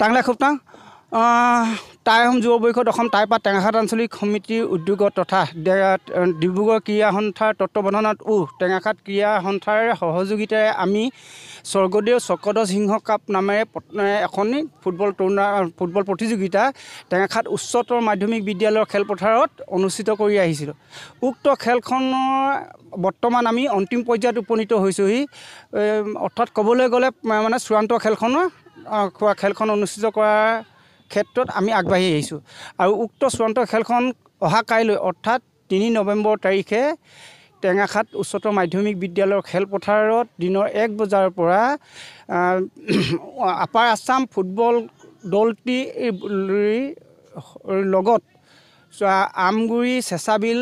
টাংলা খুবটাং টাই আহোম যুৱ পৰিষদ অসম টাইপাত টেঙাখাত আঞ্চলিক সমিতিৰ উদ্যোগত তথা ডিব্ৰুগড় ক্ৰীড়া সন্থাৰ তত্বাৱধানত টেঙাখাত ক্ৰীড়া সন্থাৰ সহযোগিতাৰে আমি স্বৰ্গদেউ চক্ৰধ্বজ সিংহ কাপ নামেৰে এখনি ফুটবল প্ৰতিযোগিতা টেঙাখাত উচ্চতৰ মাধ্যমিক বিদ্যালয়ৰ খেলপথাৰত অনুষ্ঠিত কৰি আহিছিল। উক্ত খেলখনৰ বৰ্তমান আমি অন্তিম পৰ্যায়ত উপনীত হৈছোহি, অৰ্থাৎ ক'বলৈ গ'লে মানে চূড়ান্ত খেলখন অনুষ্ঠিত কৰাৰ ক্ষেত্ৰত আমি আগবাঢ়ি আহিছোঁ আৰু উক্ত চূড়ান্ত খেলখন অহা কাইলৈ অৰ্থাৎ 3 নৱেম্বৰ তাৰিখে টেঙাখাত উচ্চতৰ মাধ্যমিক বিদ্যালয়ৰ খেলপথাৰত দিনৰ 1 বজাৰ পৰা আপাৰ আছাম ফুটবল দলটিৰ লগত আমগুৰি চেঁচাবিল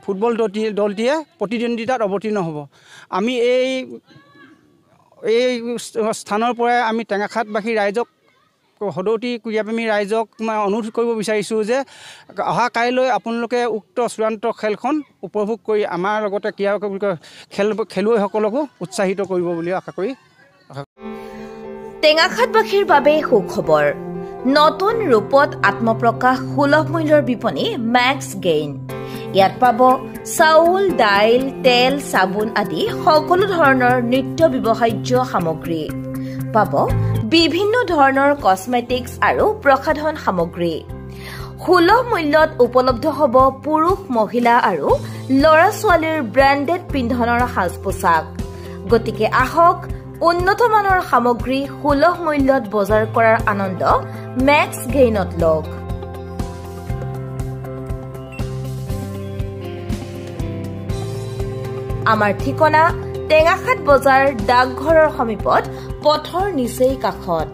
ফুটবল দলটিয়ে প্ৰতিদ্বন্দ্বিতাত অৱতীৰ্ণ হ'ব। আমি এই স্থানৰ পৰাই আমি টেঙাখাতবাসী ৰাইজক সদৌতি ক্ৰীড়াপ্ৰেমী ৰাইজক অনুৰোধ কৰিব বিচাৰিছোঁ যে অহা কাইলৈ আপোনালোকে উক্ত চূড়ান্ত খেলখন উপভোগ কৰি আমাৰ লগতে খেলুৱৈসকলকো উৎসাহিত কৰিব বুলি আশা কৰি টেঙাখাতবাসীৰ বাবে সুখবৰ। নতুন ৰূপত আত্মপ্ৰকাশ সুলভ মূল্যৰ বিপণী মেক্স গেইন। ইয়াত পাব চাউল, দাইল, তেল, চাবোন আদি সকলো ধৰণৰ নিত্য ব্যৱহাৰ্য সামগ্ৰী। পাব বিভিন্ন ধৰণৰ কসমেটিক্স আৰু প্ৰসাধন সামগ্ৰী। সুলভ মূল্যত উপলব্ধ হ'ব পুৰুষ, মহিলা আৰু ল'ৰা ছোৱালীৰ ব্ৰেণ্ডেড পিন্ধনৰ সাজ পোছাক। গতিকে আহক উন্নত মানৰ সামগ্ৰী সুলভ মূল্যত বজাৰ কৰাৰ আনন্দ মেক্স গেইনত লওক। আমাৰ ঠিকনা টেঙাখাত বজাৰ ডাকঘৰৰ সমীপত পথৰ নিচেই কাষত।